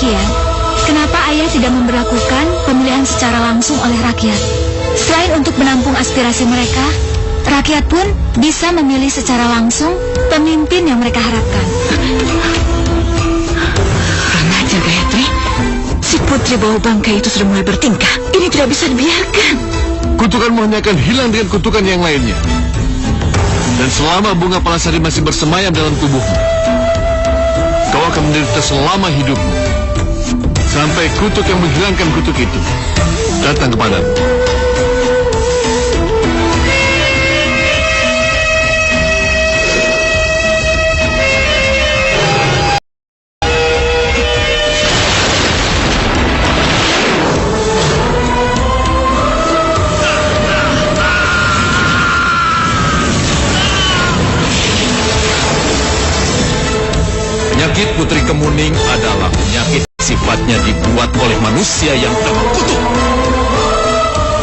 demikian, kenapa ayah tidak memberlakukan pemilihan secara langsung oleh rakyat? Selain untuk menampung aspirasi mereka, rakyat pun bisa memilih secara langsung pemimpin yang mereka harapkan. Kurang ajar, Gayatri. Si putri bau bangkai itu sudah mulai bertingkah. Ini tidak bisa dibiarkan. Kutukanmu hanya akan hilang dengan kutukan yang lainnya. Dan selama bunga palasari masih bersemayam dalam tubuhmu, kau akan menderita selama hidupmu. Sampai kutuk yang menghilangkan kutuk itu datang kepadamu. Penyakit Putri Kemuning adalah penyakit sifatnya dibuat oleh manusia yang terkutuk,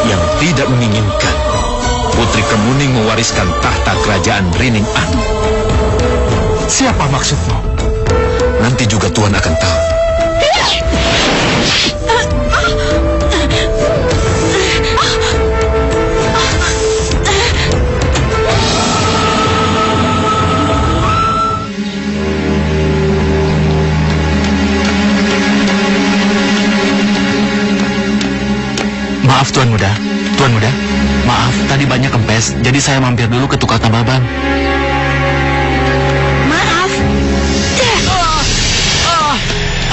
yang tidak menginginkan Putri Kemuning mewariskan tahta kerajaan Rining Anu. Siapa maksudmu? Nanti juga Tuan akan tahu. Maaf Tuan Muda, maaf tadi banyak kempes, jadi saya mampir dulu ke tukang tambal ban. Maaf.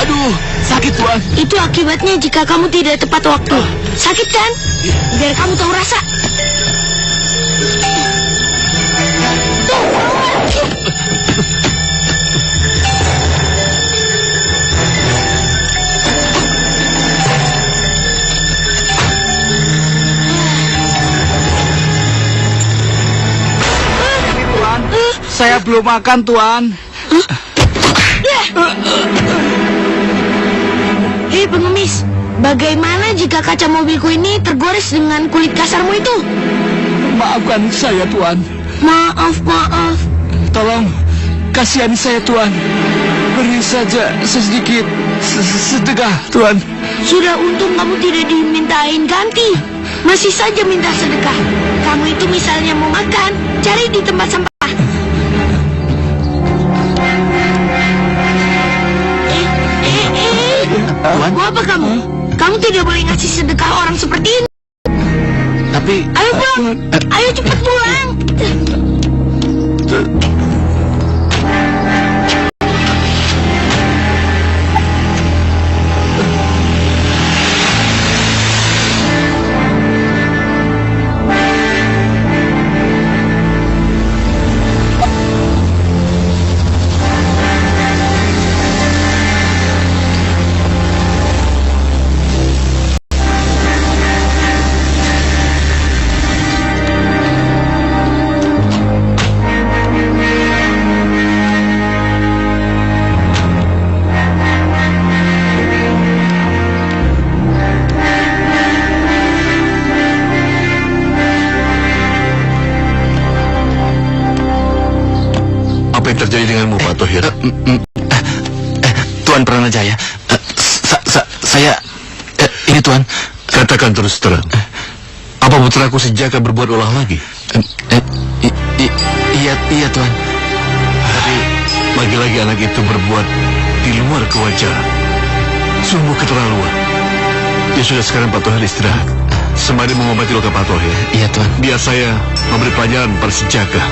Aduh, sakit Tuan. Itu akibatnya jika kamu tidak tepat waktu. Sakit kan? Biar kamu tahu rasa. Saya belum makan Tuan. Hei pengemis, bagaimana jika kaca mobilku ini tergores dengan kulit kasarmu itu? Maafkan saya Tuan. Maaf. Tolong kasihani saya Tuan. Beri saja sedikit sedekah Tuan. Sudah untung kamu tidak dimintain ganti. Masih saja minta sedekah. Kamu itu misalnya mau makan, cari di tempat sampah. Tuan? Mau apa kamu? Kamu tidak boleh ngasih sedekah orang seperti ini. Tapi Ayo pulang. Ayo cepat pulang. Apa yang terjadi denganmu, Pak Tohir? Tuan Pranajaya, saya ini Tuan. Katakan terus terang. Apa putraku si Jaka berbuat ulah lagi? Iya Tuan. Tapi lagi-lagi anak itu berbuat di luar kewajaran. Sungguh keterlaluan. Ya sudah, sekarang Pak Tohir istirahat. Sembari mengobati luka Pak Tohir. Iya Tuan. Biar saya memberi pelajaran pada si Jaka.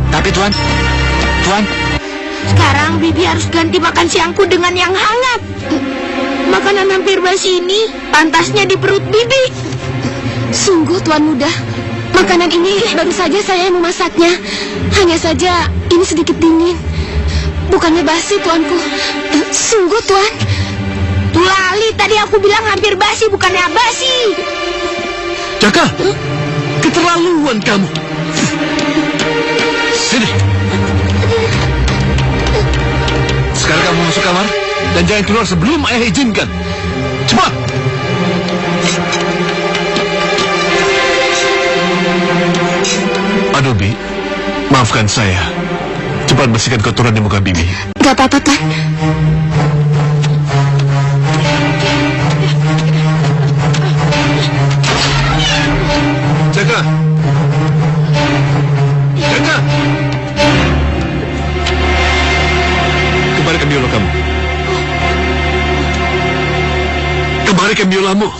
Tapi Tuan. Sekarang Bibi harus ganti makan siangku dengan yang hangat. Makanan hampir basi ini pantasnya di perut Bibi. Sungguh Tuan Muda, makanan ini baru saja saya yang memasaknya. Hanya saja ini sedikit dingin. Bukannya basi Tuanku. Sungguh Tuan. Tulali, tadi aku bilang hampir basi, bukannya basi. Jaka, keterlaluan kamu. Sini. Sekarang kamu masuk kamar dan jangan keluar sebelum ayah izinkan. Cepat. Aduh, Bi, maafkan saya. Cepat bersihkan kotoran di muka Bibi. Gak apa-apa Tuan. kembalikan biolamu.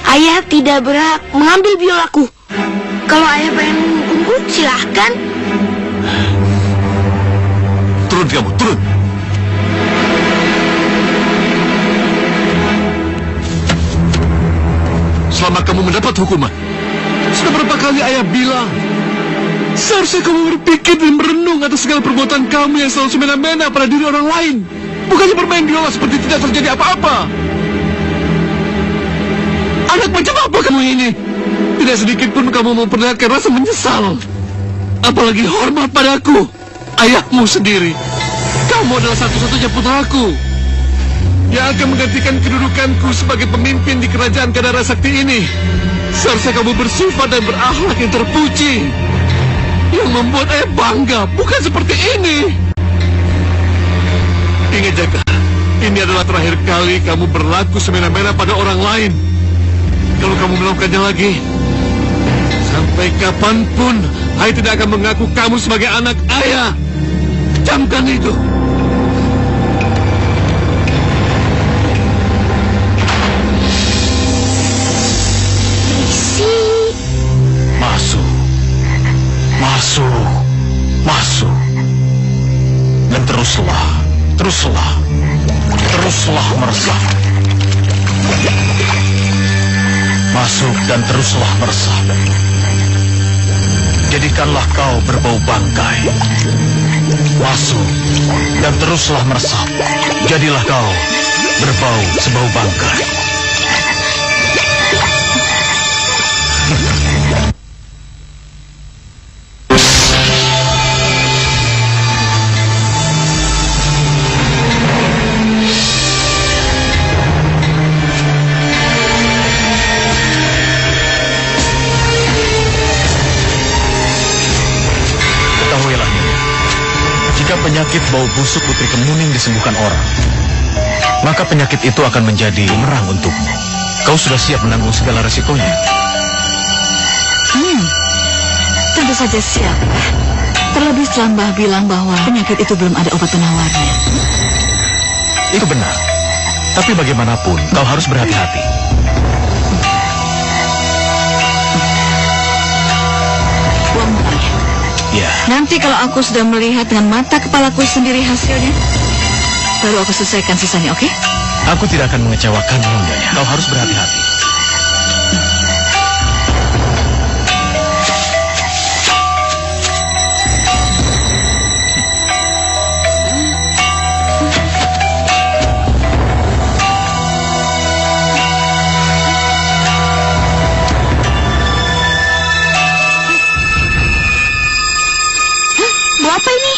Ayah tidak berhak mengambil biolaku. Kalau ayah pengen menghukumku, silahkan. Turun kamu, turun. Selama kamu mendapat hukuman. Sudah berapa kali ayah bilang, seharusnya kamu berpikir dan merenung atas segala perbuatan kamu yang selalu semena-mena pada diri orang lain. Bukannya bermain biola seperti tidak terjadi apa-apa. Anak macam apa kamu ini? Tidak sedikit pun kamu memperlihatkan rasa menyesal. Apalagi hormat padaku, ayahmu sendiri. Kamu adalah satu-satunya putraku yang akan menggantikan kedudukanku sebagai pemimpin di kerajaan Kadara Sakti ini. Seharusnya kamu bersifat dan berakhlak yang terpuji, yang membuat ayah bangga, bukan seperti ini. Ingat Jaka, ini adalah terakhir kali kamu berlaku semena-mena pada orang lain. Kalau kamu melakukannya lagi, sampai kapanpun ayah tidak akan mengaku kamu sebagai anak ayah. Camkan itu. Masuk. Dan teruslah meresap. Masuk dan teruslah meresap. Jadikanlah kau berbau bangkai. Masuk dan teruslah meresap. Jadilah kau berbau sebau bangkai. Penyakit bau busuk Putri Kemuning disembuhkan orang, maka penyakit itu akan menjadi bumerang untukmu. Kau sudah siap menanggung segala resikonya? Tentu saja siap. Terlebih setelah Mbah bilang bahwa penyakit itu belum ada obat penawarnya. Itu benar. Tapi bagaimanapun, kau harus berhati-hati. Ya. Nanti kalau aku sudah melihat dengan mata kepalaku sendiri hasilnya, baru aku selesaikan sisanya, oke? Aku tidak akan mengecewakanmu, Nyonya. Kau harus berhati-hati. Apa ini?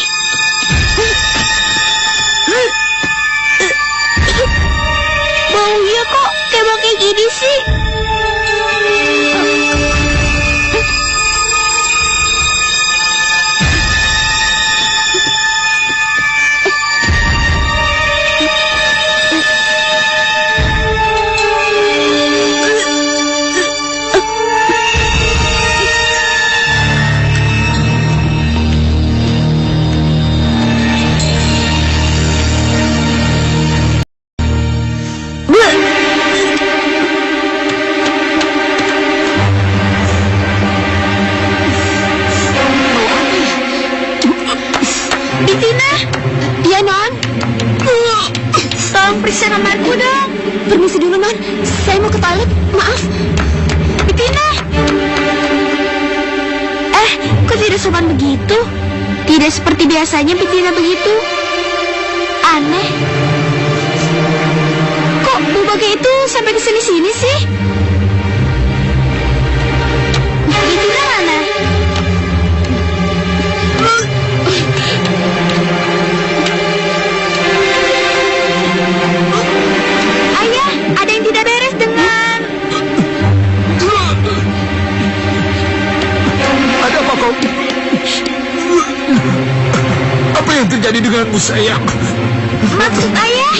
Baunya kok kayak gini sih? Permisi dulu, Non. Saya mau ke toilet. Maaf. Betina. Kok tidak sopan begitu? Tidak seperti biasanya Betina begitu. Aneh. Kok bubaknya itu sampai ke sini-sini sih? Betina mana? Ada yang tidak beres dengan... Ada apa kau? Apa yang terjadi denganmu, sayang? Maksud ayah?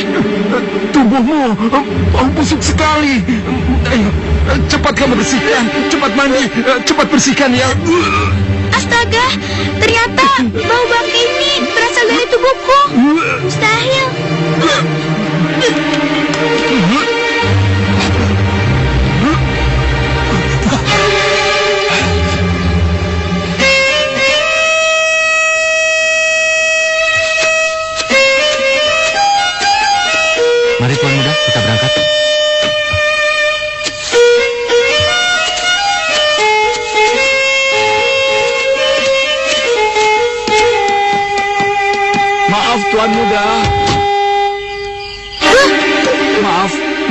Tubuhmu bau busuk sekali. Ayo, cepat kamu bersihkan. Cepat mandi. Cepat bersihkan ya. Astaga, ternyata bau bangkai ini berasal dari tubuhku. Mustahil. Mari Tuan Muda, kita berangkat. Maaf Tuan Muda.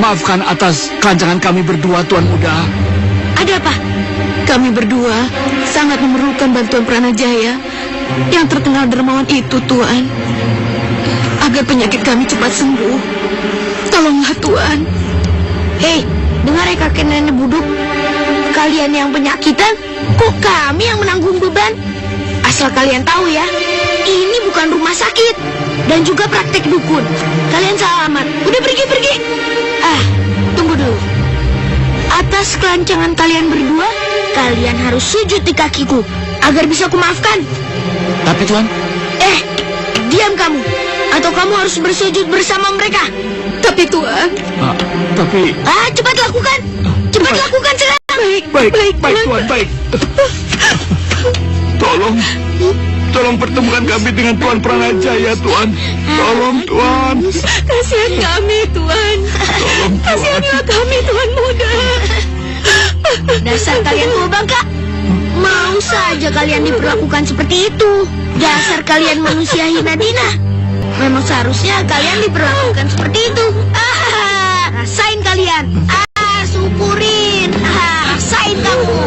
Maafkan atas kelancangan kami berdua, Tuan Muda. Ada apa? Kami berdua sangat memerlukan bantuan Pranajaya yang terkenal dermawan itu, Tuan. Agar penyakit kami cepat sembuh. Tolonglah, Tuan. Hei, dengar ya kakek nenek buduk. Kalian yang penyakitan, kok kami yang menanggung beban? Asal kalian tahu ya, ini bukan rumah sakit dan juga praktek dukun. Kalian selamat. Udah pergi. Tunggu dulu. Atas kelancangan kalian berdua, kalian harus sujud di kakiku agar bisa kumaafkan. Tapi Tuan, Diam kamu, atau kamu harus bersujud bersama mereka. Tapi Tuan. Tapi... Cepat lakukan. Cepat lakukan sekarang. Baik Tuan, baik. Tolong pertemukan kami dengan Tuan Pranajaya, Tuan. Tolong, Tuan. Kasihan kami, Tuan. Tolong, Tuan. Kasihanlah kami, Tuan Muda. Dasar kalian tua bangka. Mau saja kalian diperlakukan seperti itu. Dasar kalian manusia hina dina. Memang seharusnya kalian diperlakukan seperti itu. Rasain kalian. Syukurin. Rasain kamu.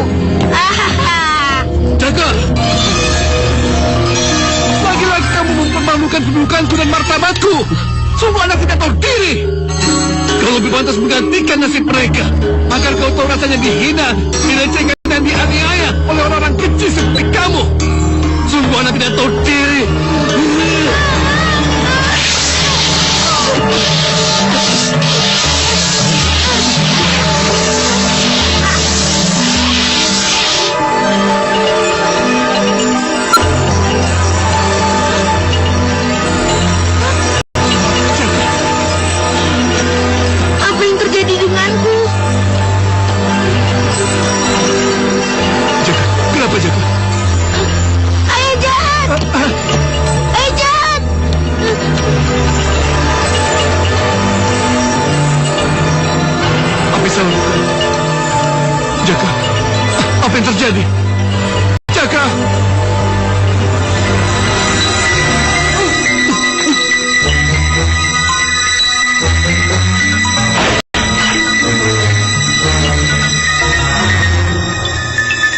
Jaga! Lagi-lagi kamu mempermalukan kedudukanku dan martabatku. Sungguh anak tidak tahu diri. Kau lebih pantas menggantikan nasib mereka. Agar kau tahu rasanya dihina, dilecehkan dan dianiaya oleh orang-orang kecil seperti kamu. Sungguh anak tidak tahu diri. Apa yang terjadi denganku? Jaga, kenapa Jaga? Ayah jahat. Ayah jahat. Apa yang salah lakukan? Jaga, apa yang terjadi? Jaga!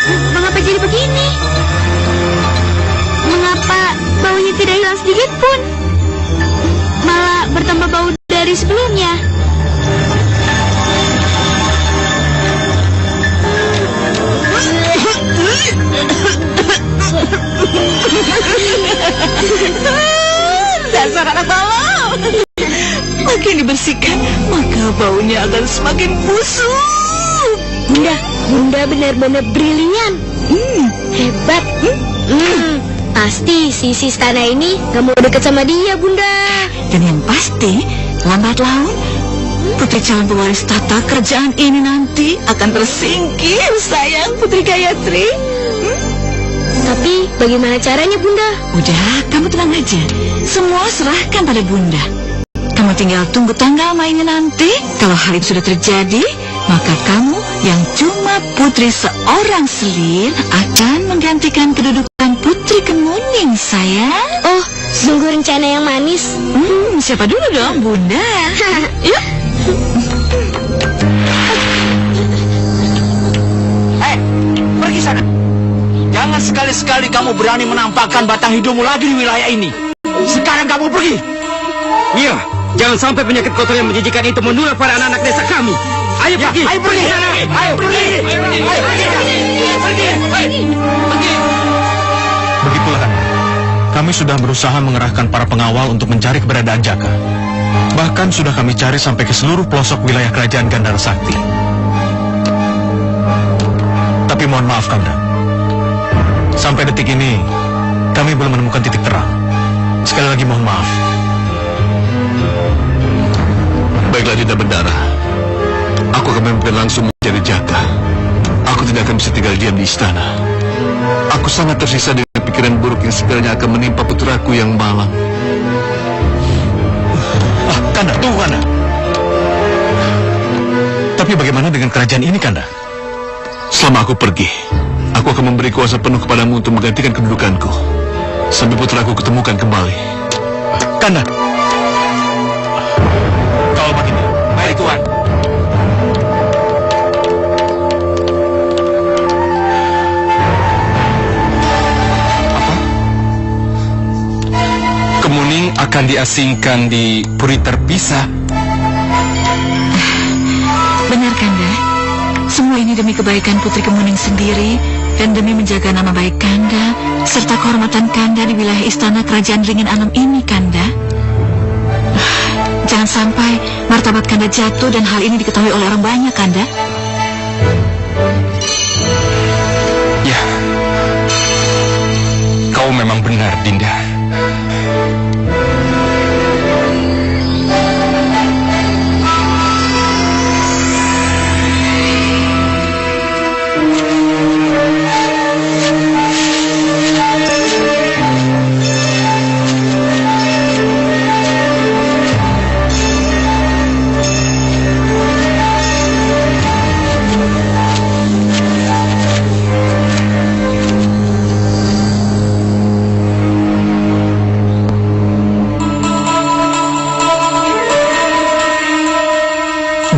Mengapa jadi begini? Mengapa baunya tidak hilang sedikit pun? Malah bertambah bau dari sebelumnya. Dasar anak bawang. Makin dibersihkan, maka baunya akan semakin busuk. Bunda benar-benar brilian. Hebat. Pasti si istana ini gak mau deket sama dia, Bunda. Dan yang pasti, lambat laun, putri calon pewaris tata kerajaan ini nanti akan tersingkir, sayang Putri Gayatri. Tapi bagaimana caranya, Bunda? Udah, kamu tenang aja. Semua serahkan pada Bunda. Kamu tinggal tunggu tanggal mainnya nanti. Kalau hal itu sudah terjadi, maka kamu yang cuma putri seorang selir akan menggantikan kedudukan Putri Kemuning, sayang. Oh, sungguh rencana yang manis. Siapa dulu dong, Bunda? Yuk. Pergi sana. Jangan sekali-sekali kamu berani menampakkan batang hidungmu lagi di wilayah ini. Sekarang kamu pergi. Iya, jangan sampai penyakit kotor yang menjijikan itu menular pada anak-anak desa kami. Ayo pergi. Ayo pergi sana. Ayo pergi. Ayo pergi. begitulah kan. Kami sudah berusaha mengerahkan para pengawal untuk mencari keberadaan Jaka. Bahkan sudah kami cari sampai ke seluruh pelosok wilayah kerajaan Gandhara Sakti. Tapi mohon maaf, Kanda. Sampai detik ini, kami belum menemukan titik terang. Sekali lagi mohon maaf. Baiklah, Dinda Bendara. Aku akan memimpin langsung mencari Jaka. Aku tidak akan bisa tinggal diam di istana. Aku sangat tersisa dengan pikiran buruk yang sekiranya akan menimpa putraku yang malang. Kanda, tunggu Kanda. Tapi bagaimana dengan kerajaan ini, Kanda? Selama aku pergi, aku akan memberi kuasa penuh kepadamu untuk menggantikan kedudukanku. Sampai putraku ketemukan kembali. Kanda! Kau begini. Baik, Tuan. Kemuning akan diasingkan di puri terpisah. Benar, Kanda. Semua ini demi kebaikan Putri Kemuning sendiri dan demi menjaga nama baik Kanda serta kehormatan Kanda di wilayah istana kerajaan Ringin Anom ini, Kanda. Jangan sampai martabat Kanda jatuh dan hal ini diketahui oleh orang banyak, Kanda. Ya, kau memang benar, Dinda.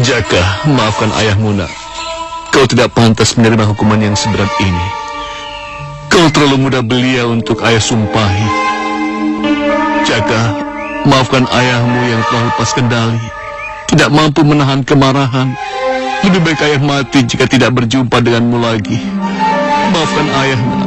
Jaka, maafkan ayahmu, nak. Kau tidak pantas menerima hukuman yang seberat ini. Kau terlalu muda belia untuk ayah sumpahi. Jaka, maafkan ayahmu yang telah lepas kendali, tidak mampu menahan kemarahan. Lebih baik ayah mati jika tidak berjumpa denganmu lagi. Maafkan ayah, nak.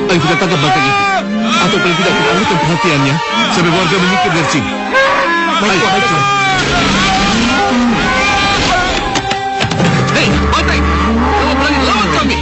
Ayo kita tangkap banteng itu. Atau paling tidak kita alihkan perhatiannya sampai warga menyingkir dari sini. Baik, baik. Hei, banteng! Kamu berani lawan kami?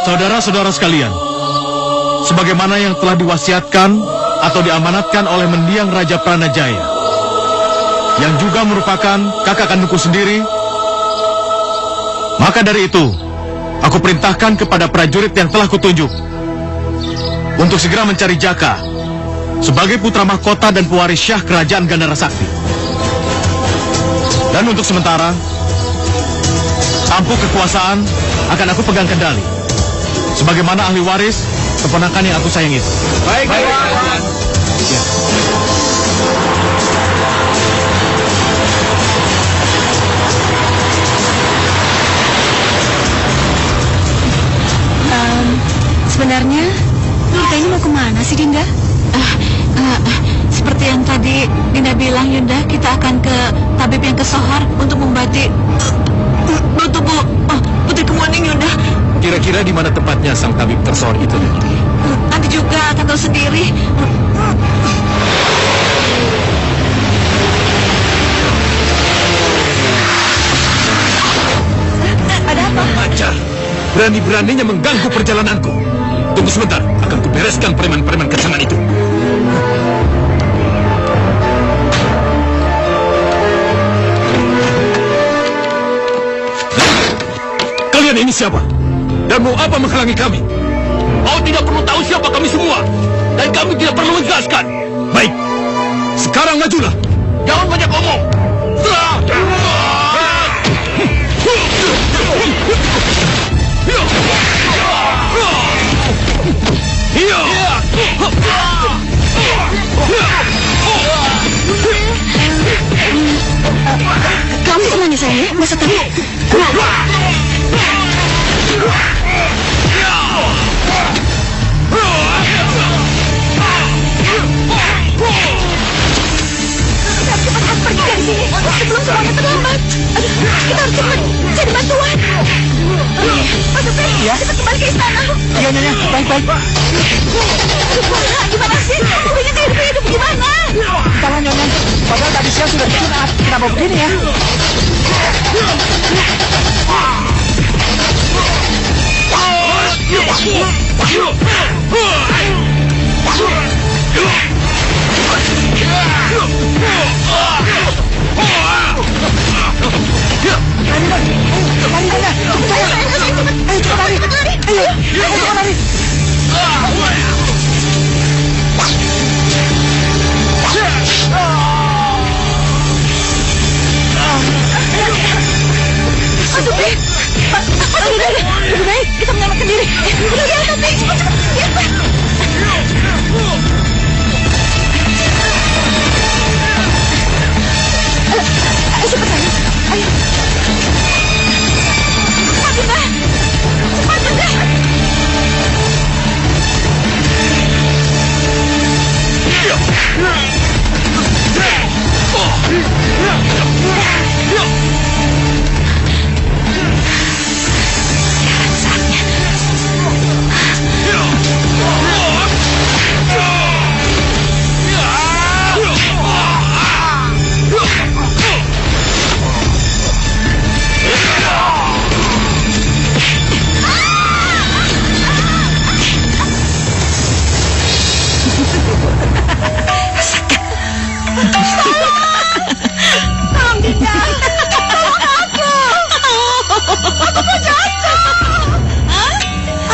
Saudara-saudara sekalian, sebagaimana yang telah diwasiatkan atau diamanatkan oleh mendiang Raja Pranajaya, yang juga merupakan kakak kandungku sendiri. Maka dari itu, aku perintahkan kepada prajurit yang telah kutunjuk untuk segera mencari Jaka sebagai putra mahkota dan pewaris syah kerajaan Gandhara Sakti. Dan untuk sementara, tampuk kekuasaan akan aku pegang kendali sebagaimana ahli waris keponakan yang aku sayang itu. Baik. Ya. Sebenarnya kita ini mau kemana sih, Dinda? Seperti yang tadi Dinda bilang, Yunda, kita akan ke tabib yang ke Sohor untuk mengobati tubuh Putri Kemuning, Yunda. Kira-kira di mana tempatnya sang tabib tersohor itu nanti? Nanti juga akan tahu sendiri. Ada apa? Ajar, berani-beraninya mengganggu perjalananku. Tunggu sebentar, akan kubereskan preman-preman kecangan itu. Kalian ini siapa? Dan mau apa menghalangi kami? Kau tidak perlu tahu siapa kami semua. Dan kami tidak perlu menjelaskan. Baik, sekarang majulah. Jangan banyak omong. Serang! Kamu tenang ya sayang, masa tadi? Cepat pergi dari sini sebelum semuanya terlambat. Kita harus cepat cari bantuan. Pak Supri, cepat kembali ke istana. Iya, Nyonya. Baik. Gimana sih? Pengen hidup gimana? Tolong, Nyonya. Padahal tadi siang sudah disunat. Kenapa begini ya? Lebih baik kita menyelamatkan diri. Udah, nanti cepat. Cepat sayang, ayo. Cepat Bunda. Tolong Dinda, tolong aku. Aku jatuh.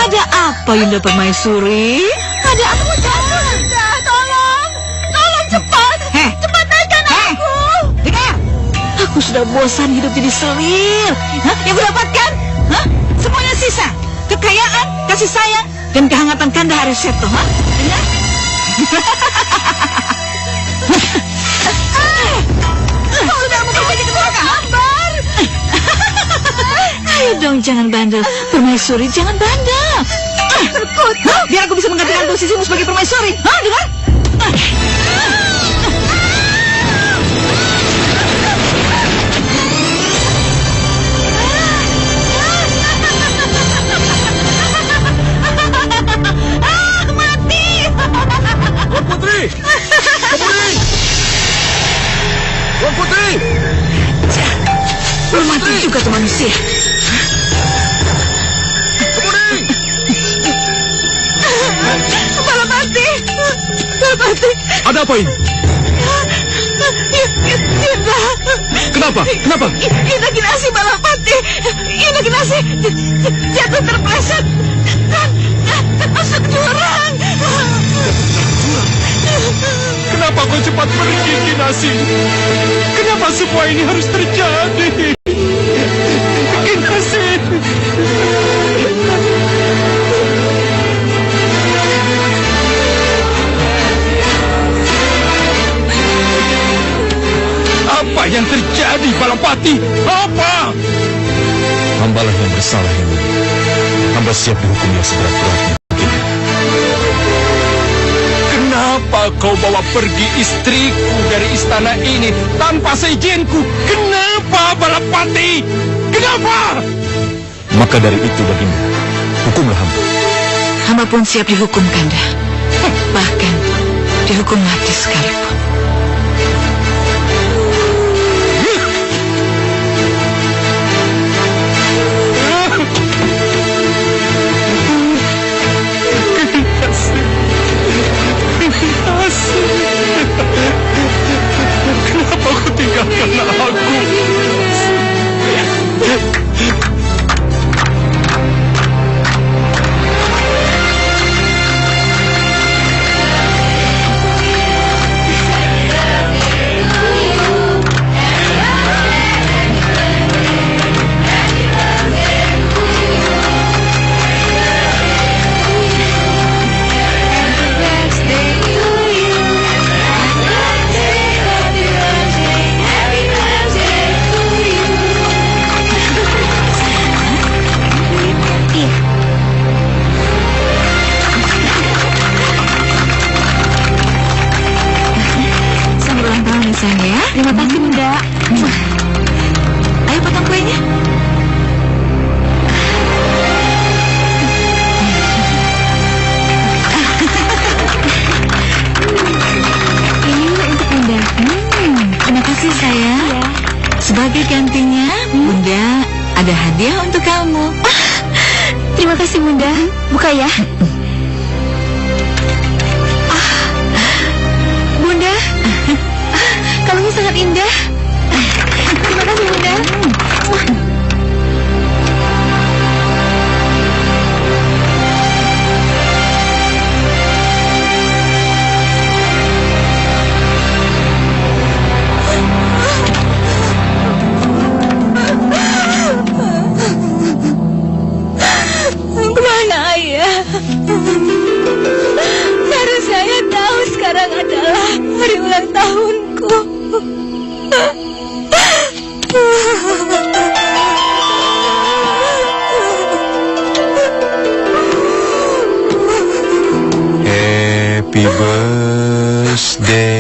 Ada apa, Yunda Permaisuri? Ada aku jatuh, Dinda. Tolong cepat. Cepat naikkan aku. Dengar, aku sudah bosan hidup jadi selir. Yang kudapatkan, semuanya sisa. Kekayaan, kasih sayang, dan kehangatan Kanda Hariseto. Dengar? Kau sudah memperbaiki ketua kabar. Ayo dong, jangan bandel. Permaisuri, jangan bandel. Biar aku bisa menggantikan posisimu sebagai permaisuri. Dengar? Tuan Putri! Belum mati juga tuh manusia. Kemuning! Balapati. Ada apa ini? Indah. Kenapa? Kenapa? Indah Kinasi Balapati. Indah Kinasi jatuh terpleset dan tertusuk jurang. Kenapa kau cepat pergi, Kinasi? Kenapa semua ini harus terjadi? Kinasi. Apa yang terjadi, Balapati? Apa? Hambalah yang bersalah ini. Hamba siap dihukum yang seberat-beratnya. Kenapa kau bawa pergi istriku dari istana ini tanpa seizinku? Kenapa, Balapati? Kenapa? Maka dari itu, Baginda, hukumlah hamba. Hamba pun siap dihukum, Kanda. Bahkan dihukum mati sekalipun. Kenapa kau tinggalkan aku? Terima kasih, Bunda. Ayo potong kuenya. Ini untuk Bunda. Terima kasih, sayang. Sebagai gantinya, Bunda ada hadiah untuk kamu. Terima kasih, Bunda. Buka ya. Bunda, kalungnya sangat indah. Terima kasih, Bunda. Kemana ayah? Baru saya tahu sekarang adalah hari ulang tahunku. Happy birthday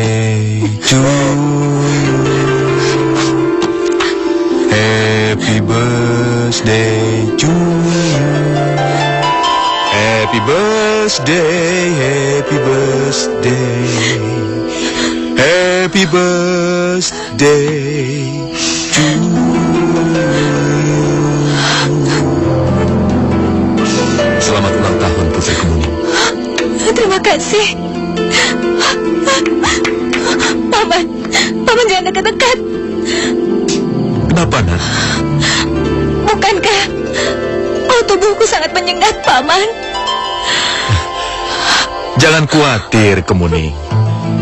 to you. Happy birthday to you. Happy birthday, happy birthday. Happy birthday to you. Selamat ulang tahun, Putri Kemuning. Terima kasih. Paman jangan dekat-dekat. Kenapa, Nak? Bukankah tubuhku sangat menyengat, Paman? Jangan khawatir, Kemuning.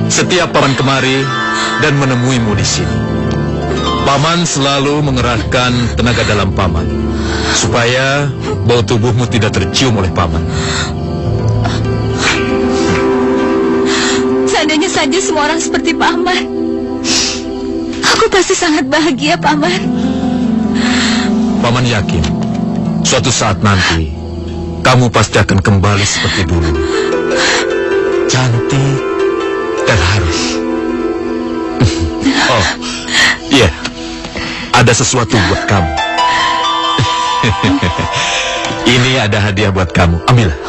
Setiap Paman kemari dan menemuimu di sini, Paman selalu mengerahkan tenaga dalam Paman supaya bau tubuhmu tidak tercium oleh Paman. Seandainya saja semua orang seperti Paman, aku pasti sangat bahagia, Paman. Paman yakin suatu saat nanti kamu pasti akan kembali seperti dulu, cantik dan harum. Oh, iya, ada sesuatu buat kamu. Ini ada hadiah buat kamu, ambillah.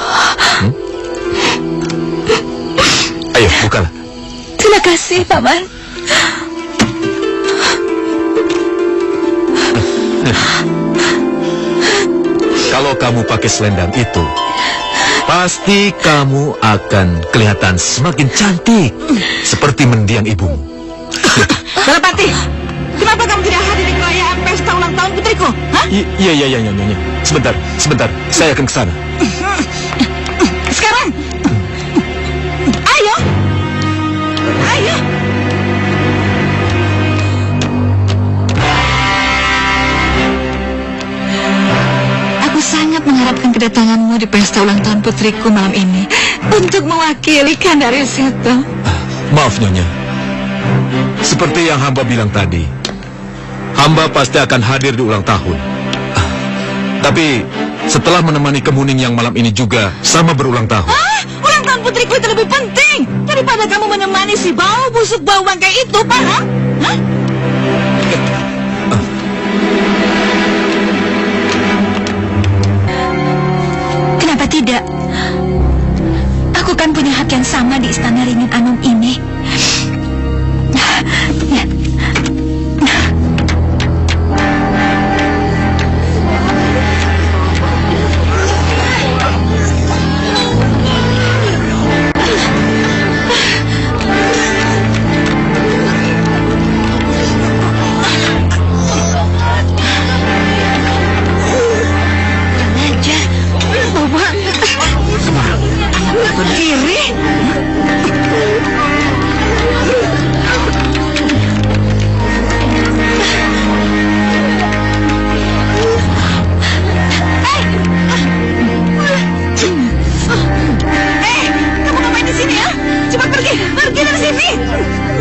Ayo, bukalah. Terima kasih, Paman. Kalau kamu pakai selendang itu, Pasti kamu akan kelihatan semakin cantik seperti mendiang ibumu. Balapati, kenapa kamu tidak hadir di perayaan pesta ulang tahun putriku? Hah? Iya, Nyonya. Sebentar. Saya akan ke sana. Sekarang. Ayo. Aku sangat mengharapkan kedatanganmu di pesta ulang tahun putriku malam ini untuk mewakili Kandari Seto. Maaf, Nyonya. Seperti yang hamba bilang tadi, hamba pasti akan hadir di ulang tahun. Tapi setelah menemani Kemuning yang malam ini juga sama berulang tahun. Ulang tahun putriku itu lebih penting daripada kamu menemani si bau busuk bau bangkai itu, paham? Hah? Kenapa tidak? Aku kan punya hak yang sama di Istana Ringin Anom ini. Ya.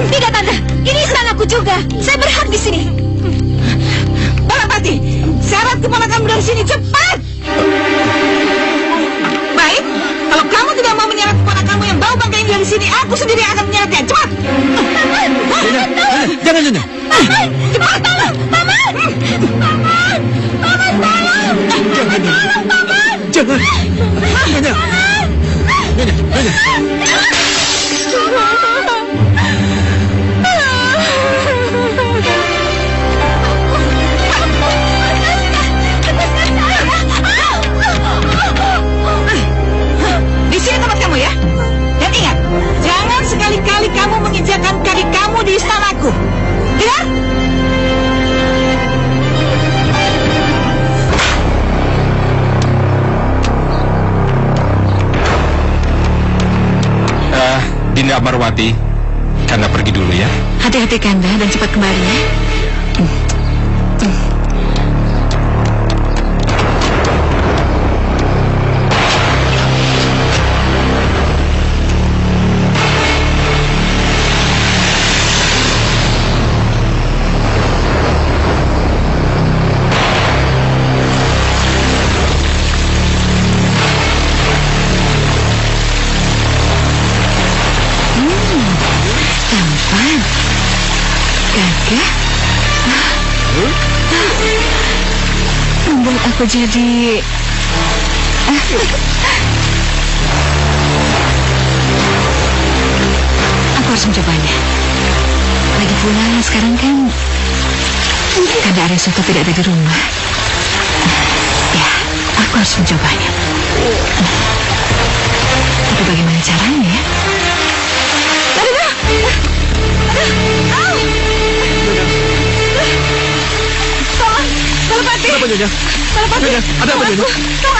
Tidak, Tante. Ini istanaku juga. Saya berhak di sini. Balapati, syarat keponakan dari sini cepat. Baik, kalau kamu tidak mau menyeret keponakanmu yang bau bangkai dari sini, aku sendiri akan menyeretnya. Cepat. Jangan, Nyonya. Cepat, tolong. Paman. Paman, tolong. Jangan. Nyonya. Di sini tempat kamu ya. Dan ingat, jangan sekali-kali kamu menginjakkan kaki kamu di istanaku. Dengar? Dinda Amarwati, Kanda pergi dulu ya. Hati-hati, Kanda, dan cepat kembali ya. Tampan, gagah, membuat aku jadi aku harus mencobanya. Lagi pula sekarang kan Kanda Aresoto tidak ada di rumah. Ya, aku harus mencobanya. Tapi bagaimana caranya ya? Balapati. Kenapa, Nyonya? Balapati. Nyonya, ada apa, Nyonya? Tolong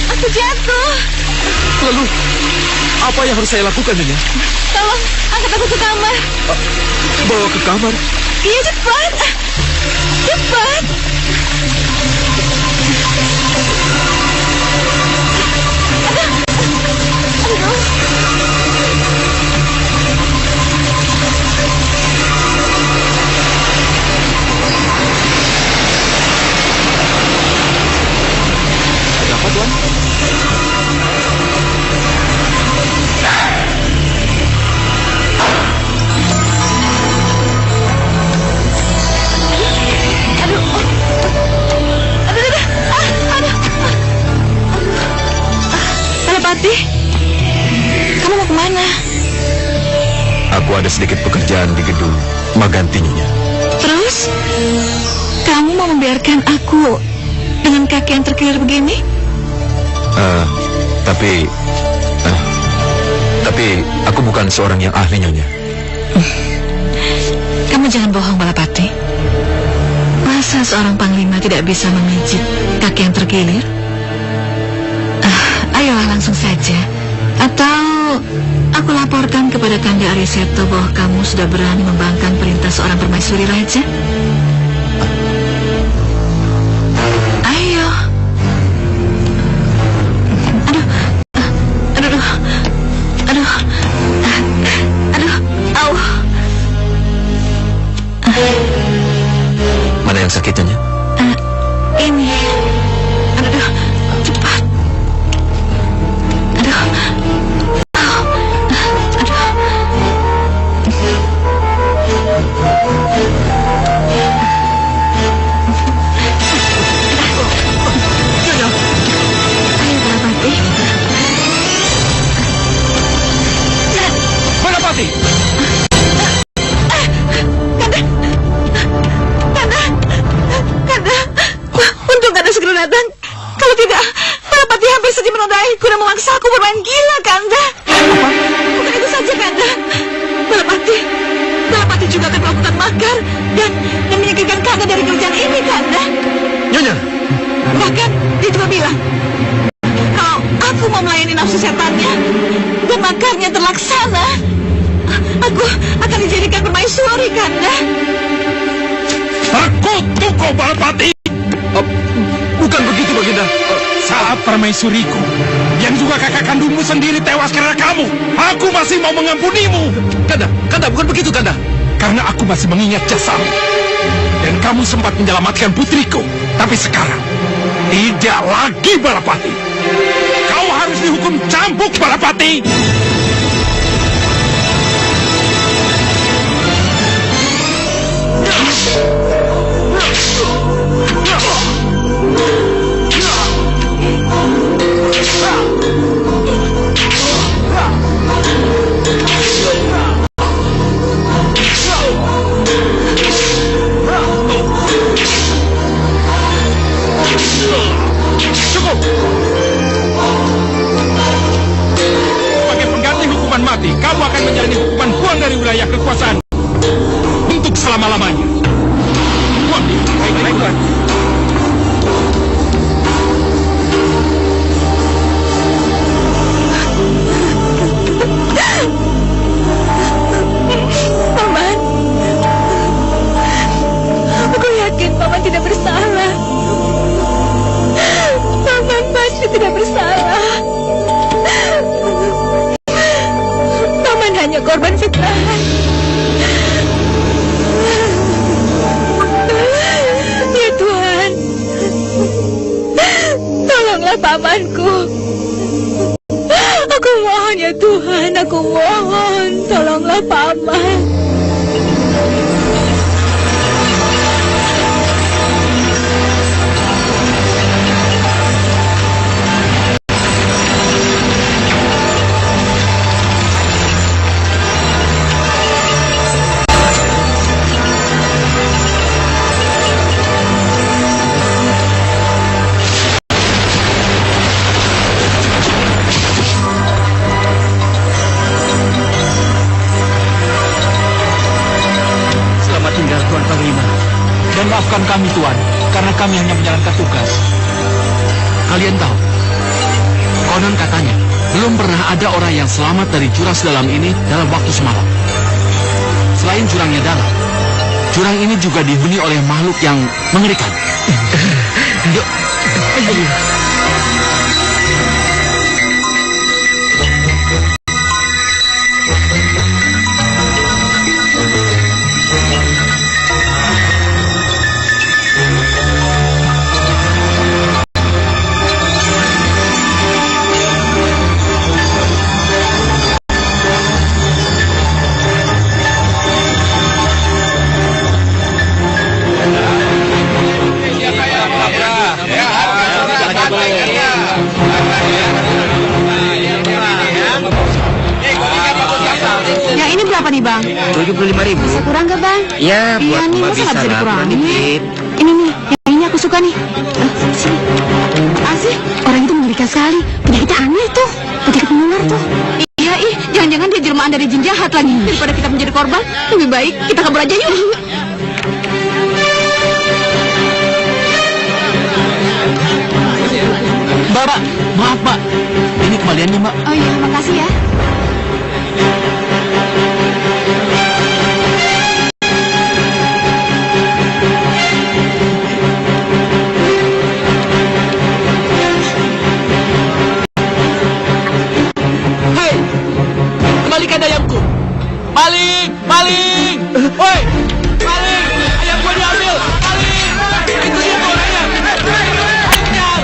aku jatuh. Lalu, apa yang harus saya lakukan, Nyonya? Tolong, angkat aku ke kamar. Bawa ke kamar? Iya, cepat. Cepat. Ada apa, Tuan? Balapati, kamu mau kemana? Aku ada sedikit pekerjaan di gedung Maganti, Nyonya. Terus, kamu mau membiarkan aku dengan kaki yang terkilir begini? Tapi aku bukan seorang yang ahli, Nyonya. Kamu jangan bohong, Balapati. Masa seorang panglima tidak bisa memijit kaki yang tergilir? Ayolah langsung saja. Atau aku laporkan kepada Kanda Aryaseto bahwa kamu sudah berani membangkang perintah seorang permaisuri raja. Ayo. Mana yang sakit, Nyonya? Ini. Aduh, cepat. Aduh. Balapati! Untung Kanda segera datang. Kalau tidak, Balapati hampir saja menodaiku dan memaksa aku bermain gila, Kanda. Apa? Bukan itu saja, Kanda. Balapati juga akan melakukan makar dan menyingkirkan Kanda dari kerajaan ini, Kanda. Nyonya, Bahkan dia juga bilang, kalau aku mau melayani nafsu setannya dan makarnya terlaksana, aku akan dijadikan permaisuri, Kanda. Terkutuk kau, Balapati! bukan begitu, Baginda. Saat permaisuriku, yang juga kakak kandungmu sendiri tewas karena kamu, aku masih mau mengampunimu. Kanda, bukan begitu, Kanda. Karena aku masih mengingat jasamu. Dan kamu sempat menyelamatkan putriku. Tapi sekarang, tidak lagi, Balapati. Kau harus dihukum cambuk, Balapati. Cukup. Sebagai pengganti hukuman mati, kamu akan menjalani hukuman buang dari wilayah kekuasaan untuk selama-lamanya. Buang dia. Baik. Paman, aku yakin Paman tidak bersalah. Paman pasti tidak bersalah. Paman hanya korban fitnahan. Ya Tuhan, tolonglah pamanku. Aku mohon ya Tuhan, aku mohon, tolonglah paman. Maafkan kami, Tuan, karena kami hanya menjalankan tugas. Kalian tahu, konon katanya, belum pernah ada orang yang selamat dari jurang sedalam ini dalam waktu semalam. Selain jurangnya dalam, jurang ini juga dihuni oleh makhluk yang mengerikan. Yuk. Yang ini berapa nih, Bang? 75.000. Bisa kurang nggak, Bang? Ya, buat nih, Mbak masa bisa nggak bisa lah, kurang dikurangin? dikit. Ini nih, yang ini aku suka nih. Sini. Asih, orang itu mengerikan sekali. Penyakitnya aneh tuh. Penyakit menular tuh. Iya, jangan-jangan dia jelmaan dari jin jahat lagi. Daripada kita menjadi korban, lebih baik kita kabur aja yuk. Mbak, maaf Mbak. Ini kembaliannya Mbak. Oh iya, makasih ya. Hei, kembalikan ayamku. Maling, maling. Woi, maling. Ayam gua diambil. Maling. Itu dia tuh orangnya. Kejar.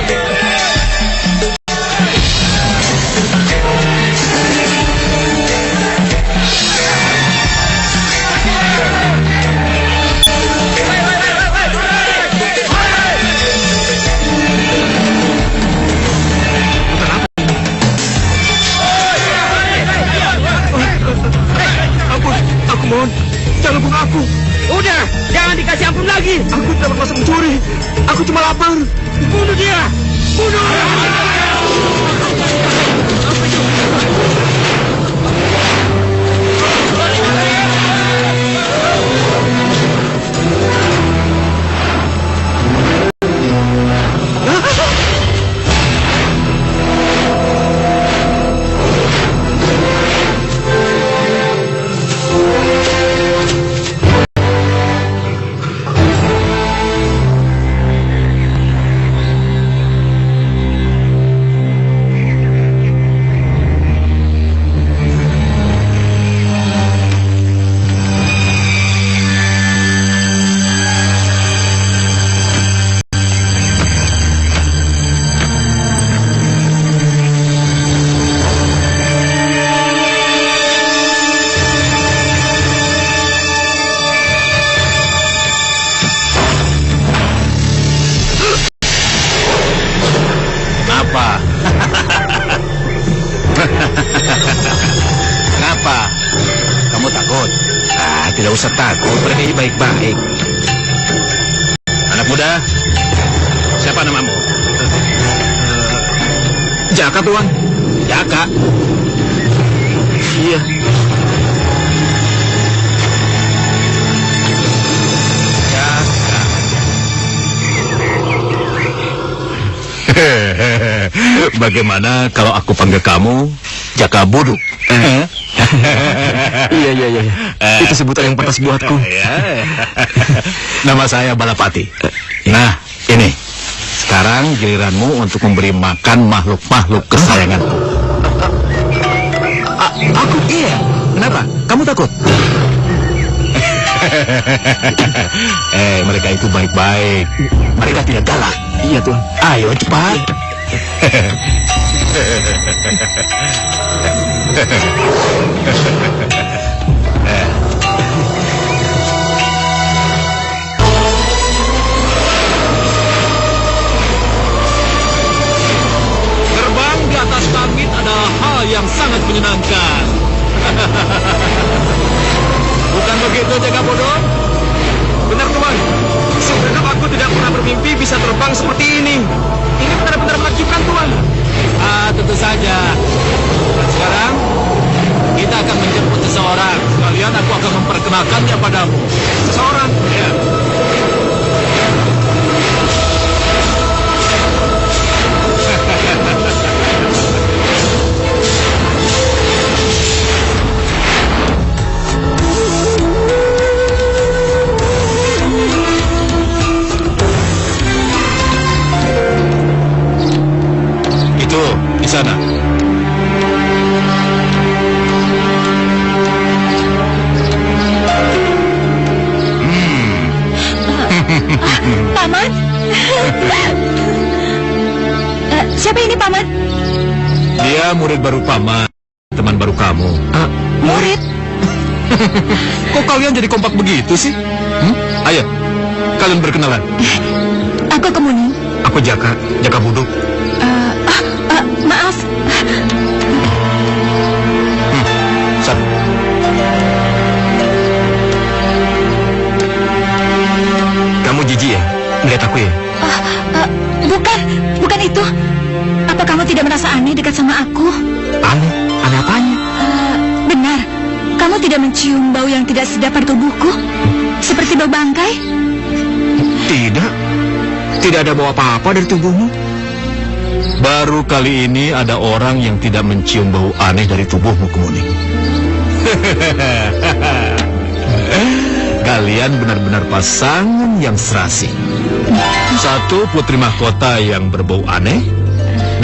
Ampun, aku mohon, jangan bunuh aku. Udah, jangan dikasih ampun lagi. Aku tidak bermaksud mencuri. Aku cuma lapar. Bunuh dia. Bunuh. Apa? Kenapa? Kamu takut? Ah, tidak usah takut. Pergi baik-baik. Anak muda, siapa namamu? Jaka, Tuan. Jaka. Iya. Jaka. Bagaimana kalau aku panggil kamu Jaka Buduk? Iya. Itu sebutan yang pantas buatku. Nama saya Balapati. Nah, ini. Sekarang giliranmu untuk memberi makan makhluk-makhluk kesayanganku. Aku? Iya. Kenapa? Kamu takut? Mereka itu baik-baik. Mereka tidak galak. Iya, Tuan. Ayo cepat. Terbang di atas langit adalah hal yang sangat menyenangkan. Bukan begitu, Jaka Bodoh? Benar, Tuan. Sebenarnya aku tidak pernah bermimpi bisa terbang seperti ini. Ini benar-benar menakjubkan, Tuan. Tentu saja. Dan sekarang kita akan menjemput seseorang. Sekalian aku akan memperkenalkannya padamu. Seseorang. Ya. Itu di sana. Paman? Siapa ini, Paman? Dia murid baru Paman, teman baru kamu. Murid? Kok kalian jadi kompak begitu sih? Ayo, kalian berkenalan. Aku Kemuning. Aku Jaka Buduk. Maaf. Sat. Kamu jijik ya? melihat aku ya? Bukan itu. Apa kamu tidak merasa aneh dekat sama aku? Aneh? Aneh apanya? Benar. Kamu tidak mencium bau yang tidak sedap pada tubuhku? Seperti bau bangkai? Tidak. Tidak ada bau apa-apa dari tubuhmu. Baru kali ini ada orang yang tidak mencium bau aneh dari tubuhmu, Kemuning. Kalian benar-benar pasangan yang serasi. Satu putri mahkota yang berbau aneh,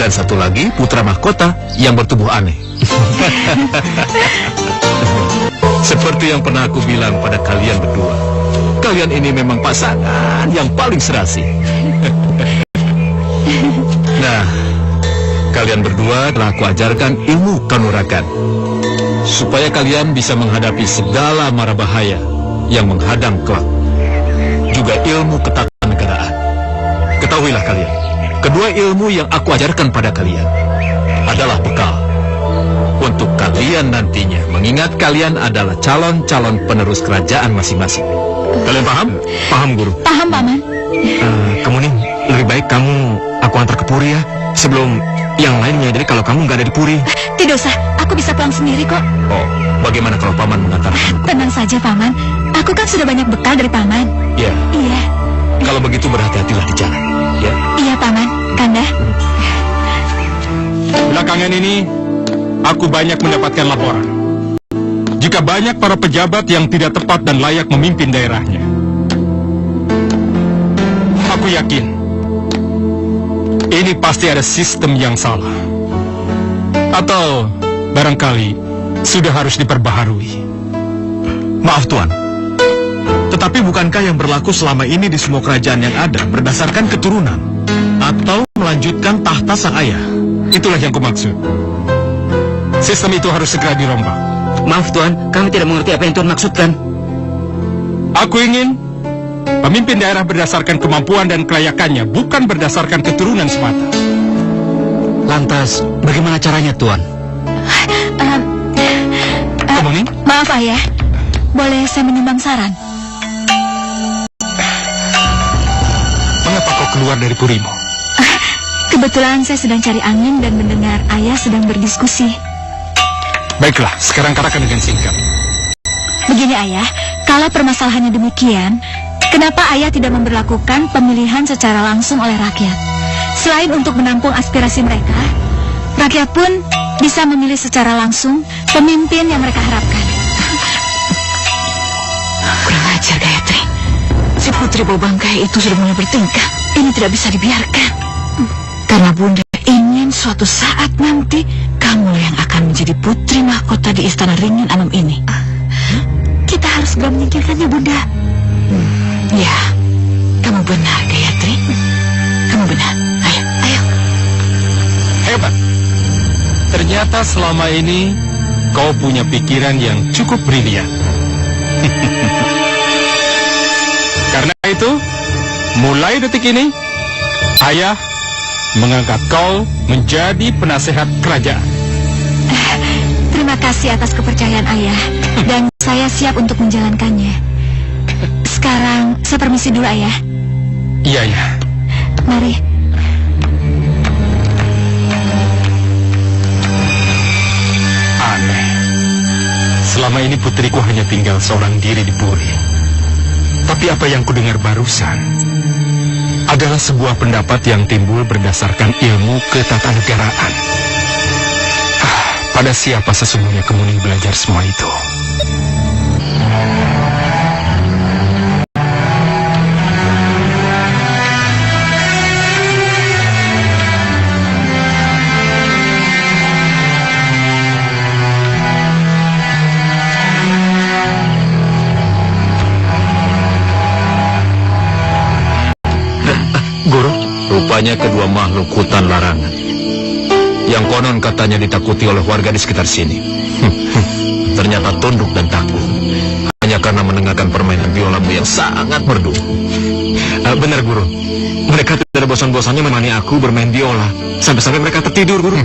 dan satu lagi putra mahkota yang bertubuh aneh. Seperti yang pernah aku bilang pada kalian berdua, kalian ini memang pasangan yang paling serasi. Nah, kalian berdua telah aku ajarkan ilmu kanuragan, supaya kalian bisa menghadapi segala mara bahaya yang menghadang kelak. Juga ilmu ketatanegaraan. Ketahuilah kalian, kedua ilmu yang aku ajarkan pada kalian adalah bekal untuk kalian nantinya, mengingat kalian adalah calon-calon penerus kerajaan masing-masing. Kalian paham? Paham, Guru? Paham, Paman. Kemuning, lebih baik aku antar ke Puri ya, sebelum yang lain menyadari kalau kamu nggak ada di Puri. Tidak usah, aku bisa pulang sendiri kok. Oh, bagaimana kalau Paman mengantarkan? Tenang saja, Paman. Aku kan sudah banyak bekal dari Paman. Ya. Iya. Kalau begitu berhati-hatilah di jalan, ya. Iya, Paman. Kanda. Belakangan ini, aku banyak mendapatkan laporan. Jika banyak para pejabat yang tidak tepat dan layak memimpin daerahnya. Aku yakin, ini pasti ada sistem yang salah. Atau barangkali sudah harus diperbaharui. Maaf Tuan, tetapi bukankah yang berlaku selama ini di semua kerajaan yang ada berdasarkan keturunan atau melanjutkan tahta sang ayah? Itulah yang kumaksud. Sistem itu harus segera dirombak. Maaf Tuan, kami tidak mengerti apa yang Tuan maksudkan. Aku ingin pemimpin daerah berdasarkan kemampuan dan kelayakannya, bukan berdasarkan keturunan semata. Lantas, bagaimana caranya Tuan? Kemuning? Maaf, Ayah. Boleh saya menyumbang saran? Mengapa kau keluar dari purimu? Kebetulan saya sedang cari angin dan mendengar Ayah sedang berdiskusi. Baiklah, sekarang katakan dengan singkat. Begini, Ayah. Kalau permasalahannya demikian, kenapa Ayah tidak memberlakukan pemilihan secara langsung oleh rakyat? Selain untuk menampung aspirasi mereka, rakyat pun bisa memilih secara langsung pemimpin yang mereka harapkan. Kurang ajar, Gayatri. Si putri bau bangkai itu sudah mulai bertingkah. Ini tidak bisa dibiarkan. Karena Bunda ingin suatu saat nanti kamu yang akan menjadi putri mahkota di istana Ringin Anom ini. Kita harus segera menyingkirkannya, Bunda. Ya, kamu benar, Gayatri. Kamu benar. Ayo. Hebat. Ternyata selama ini kau punya pikiran yang cukup brilian. Karena itu, mulai detik ini, Ayah mengangkat kau menjadi penasehat kerajaan. Terima kasih atas kepercayaan Ayah, dan saya siap untuk menjalankannya. Sekarang, saya permisi dulu, Ayah. Iya, ya. Mari. Aneh. Selama ini putriku hanya tinggal seorang diri di Puri. Tapi apa yang kudengar barusan adalah sebuah pendapat yang timbul berdasarkan ilmu ketatanegaraan. Pada siapa sesungguhnya Kemuning belajar semua itu? Rupanya kedua makhluk hutan larangan yang konon katanya ditakuti oleh warga di sekitar sini ternyata tunduk dan takut hanya karena mendengarkan permainan biolamu yang sangat merdu. Benar, Guru. Mereka tidak ada bosan-bosannya menemani aku bermain biola. Sampai-sampai mereka tertidur, Guru.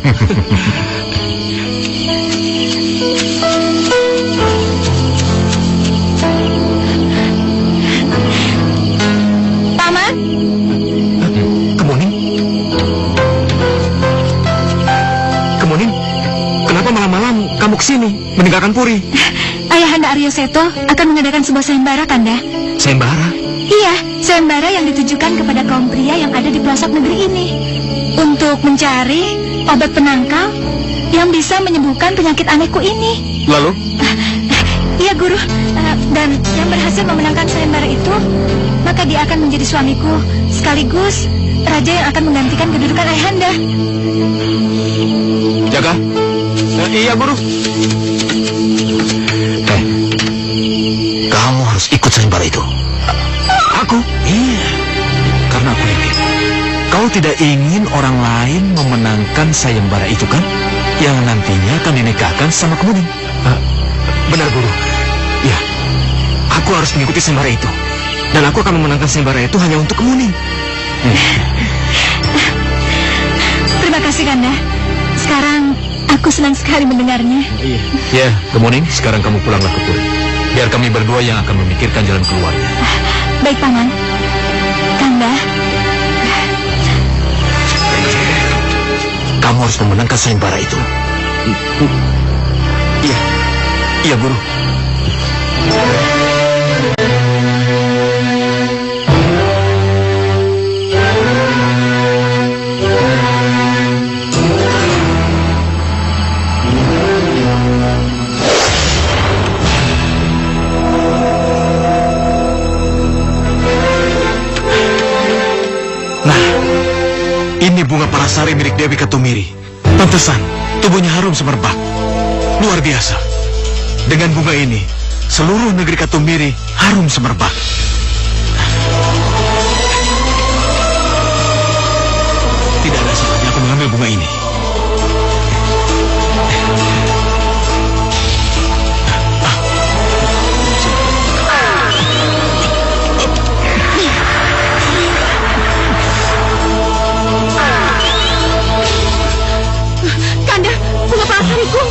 Paman? aku kesini, meninggalkan Puri. Ayahanda Aryo Seto akan mengadakan sebuah sayembara, Kanda. Sayembara? Iya, sayembara yang ditujukan kepada kaum pria yang ada di pelosok negeri ini. Untuk mencari obat penangkal yang bisa menyembuhkan penyakit anehku ini. Lalu? Iya, Guru. Dan yang berhasil memenangkan sayembara itu, maka dia akan menjadi suamiku, sekaligus raja yang akan menggantikan kedudukan ayahanda. Jaga. Iya, Guru. Kamu harus ikut sayembara itu. Aku? Iya, karena aku yakin kau tidak ingin orang lain memenangkan sayembara itu kan? Yang nantinya akan dinikahkan sama Kemuning. Benar, Guru. Ya, aku harus mengikuti sayembara itu. Dan aku akan memenangkan sayembara itu hanya untuk Kemuning. Terima kasih, Kanda. Sekarang aku senang sekali mendengarnya. Ya, Kemuning, sekarang kamu pulanglah ke Puri. Biar kami berdua yang akan memikirkan jalan keluarnya. Baik, Paman. Kanda, Kamu harus memenangkan sayembara itu. Iya. Iya, Guru. Ini bunga palasari milik Dewi Katumiri. Pantesan, tubuhnya harum semerbak. Luar biasa. Dengan bunga ini, seluruh negeri Katumiri harum semerbak. Tidak ada salahnya aku mengambil bunga ini. Kanda, bunga palasariku.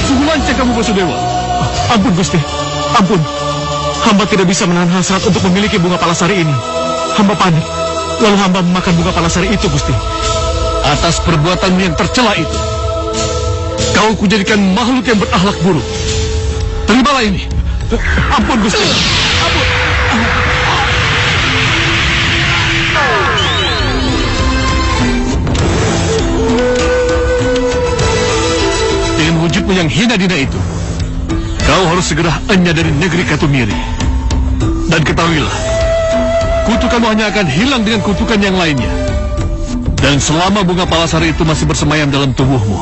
Sungguh lancang kamu, Basudewa. Ampun, Gusti. Ampun. Hamba tidak bisa menahan hasrat untuk memiliki bunga palasari ini. Hamba panik. Lalu hamba memakan bunga palasari itu, Gusti. Atas perbuatanmu yang tercela itu, kau kujadikan makhluk yang berakhlak buruk. Terimalah ini. Ampun, Gusti. Dengan wujudmu yang hina-dina itu, kau harus segera enyah dari negeri Katumiri. Dan ketahuilah, kutukanmu hanya akan hilang dengan kutukan yang lainnya. Dan selama bunga palasari itu masih bersemayam dalam tubuhmu,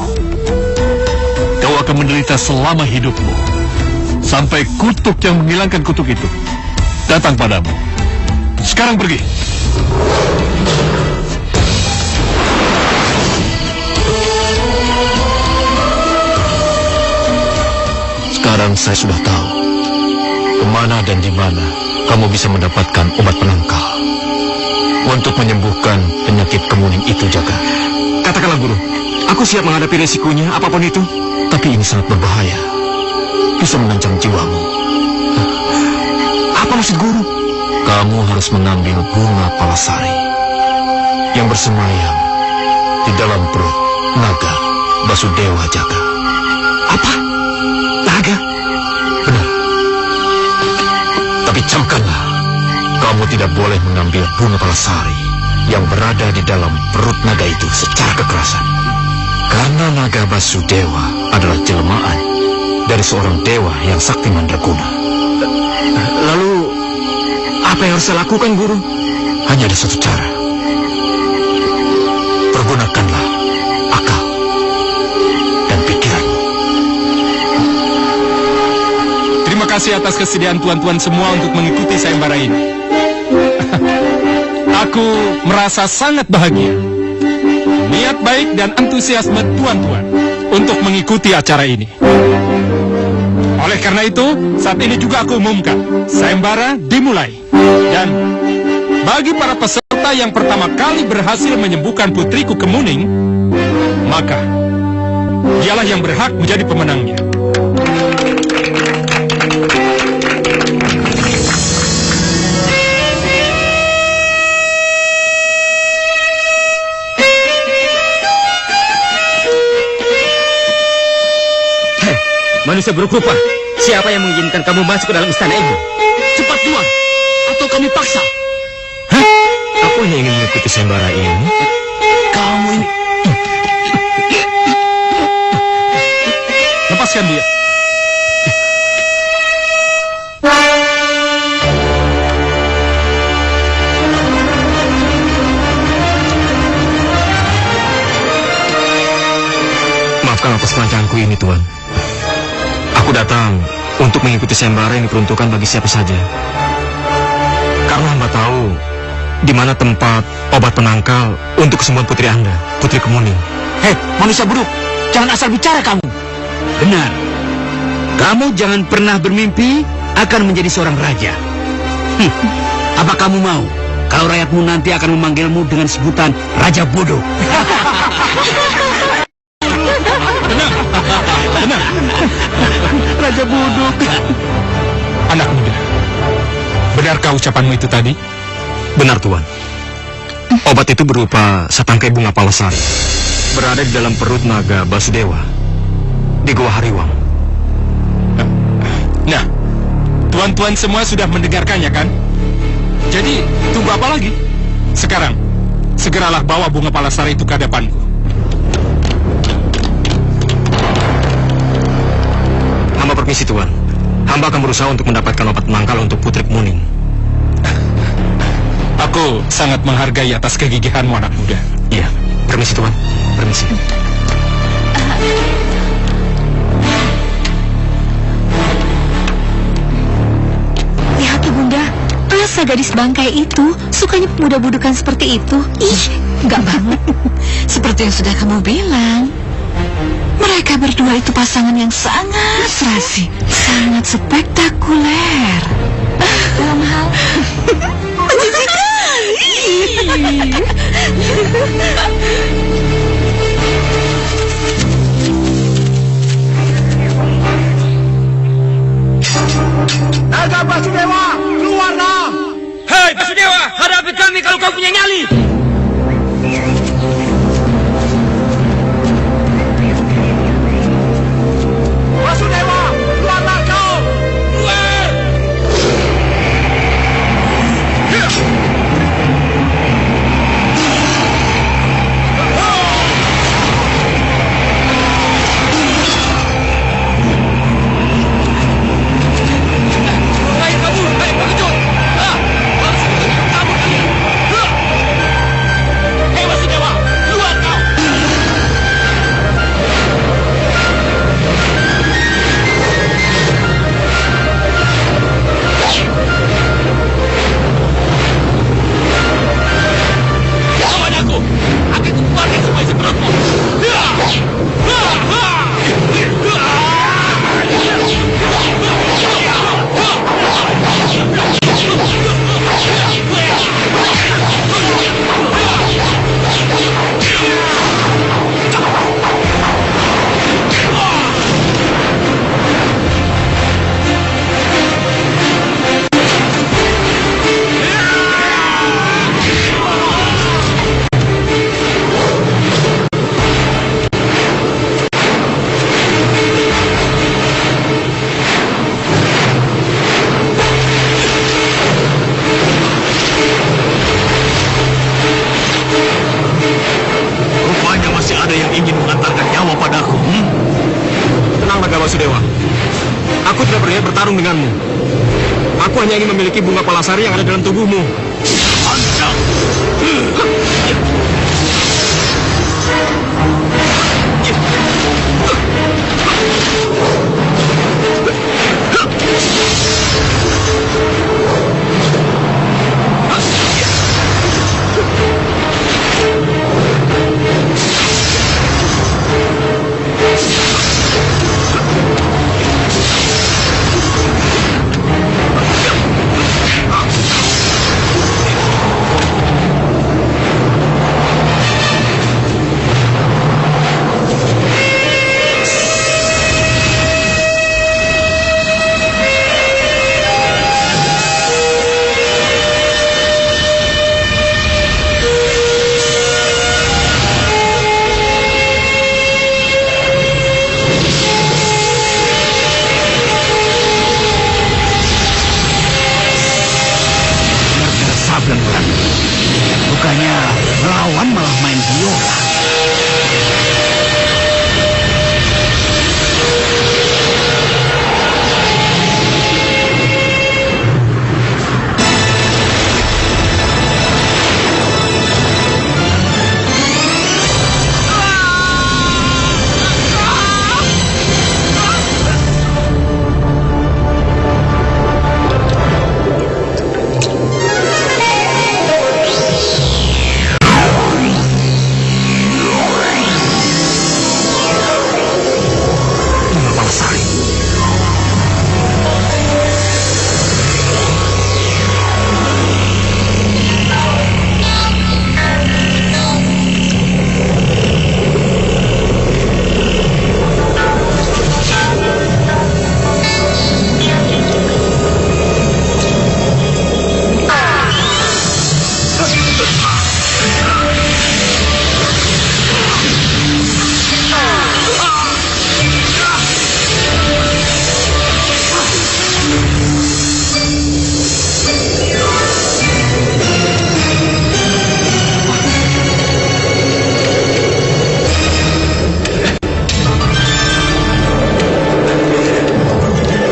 kau akan menderita selama hidupmu. Sampai kutuk yang menghilangkan kutuk itu datang padamu. Sekarang pergi. Sekarang saya sudah tahu kemana dan di mana kamu bisa mendapatkan obat penangkal untuk menyembuhkan penyakit Kemuning itu, Jaga. Katakanlah, Guru. Aku siap menghadapi resikonya, apapun itu. Tapi ini sangat berbahaya, bisa mengancam jiwamu. Apa maksud Guru? Kamu harus mengambil bunga palasari yang bersemayam di dalam perut naga Basudewa, Jaga. Apa? Naga? Benar. Tapi camkanlah, kamu tidak boleh mengambil bunga palasari yang berada di dalam perut naga itu secara kekerasan. Karena naga Basudewa adalah jelmaan dari seorang dewa yang sakti mandraguna. Lalu, apa yang harus saya lakukan, Guru? Hanya ada satu cara. Pergunakanlah akal dan pikiranmu. Terima kasih atas kesediaan tuan-tuan semua untuk mengikuti sayembara ini. Aku merasa sangat bahagia. Niat baik dan antusiasme tuan-tuan untuk mengikuti acara ini. Oleh karena itu, saat ini juga aku umumkan, sayembara dimulai. Dan bagi para peserta yang pertama kali berhasil menyembuhkan putriku Kemuning, maka dialah yang berhak menjadi pemenangnya. manusia berrupa. Siapa yang mengizinkan kamu masuk ke dalam istana ini? Cepat keluar, atau kami paksa. Hah? Aku hanya ingin mengikuti sembara ini. Kamu ini... Lepaskan dia. Maafkan atas kelancanganku ini, Tuan. Aku datang untuk mengikuti sembara yang diperuntukkan bagi siapa saja. Karena hamba tahu di mana tempat obat penangkal untuk kesembuhan putri Anda, Putri Kemuning. Hei, manusia buruk, jangan asal bicara kamu. Benar. Kamu jangan pernah bermimpi akan menjadi seorang raja. Apa kamu mau kalau rakyatmu nanti akan memanggilmu dengan sebutan Raja Bodoh? Benar. Raja bodoh. Anak muda. Benarkah ucapanmu itu tadi? Benar, Tuan. Obat itu berupa setangkai bunga palasari. Berada di dalam perut naga Basudewa di Gua Hariwang. Nah, tuan-tuan semua sudah mendengarkannya kan? Jadi, tunggu apa lagi? Sekarang, segeralah bawa bunga palasari itu ke hadapanku. Hamba permisi, Tuan. Hamba akan berusaha untuk mendapatkan obat penangkal untuk Putri Kemuning. Aku sangat menghargai atas kegigihanmu, anak muda. Iya, permisi, Tuan. Permisi. Lihat, Ibunda. Masa gadis bangkai itu sukanya pemuda-budukan seperti itu? Ih, enggak banget. Seperti yang sudah kamu bilang, mereka berdua itu pasangan yang sangat serasi, sangat spektakuler. Dalam hal Naga Basudewa, keluarlah! Hei Basudewa, hadapi kami kalau kau punya nyali. Basudewa, keluarlah kau! Keluar! Ayo kabur, ayo berkejut! Kabur kalian! Hei Basudewa, keluar kau! Lawan aku! Akan kukeluarkan semua isi perutmu! Rupanya masih ada yang ingin mengantarkan nyawa padaku. Tenang, Naga Basudewa. Aku tidak berniat bertarung denganmu. Aku hanya ingin memiliki bunga palasari yang ada dalam tubuhmu. Anda.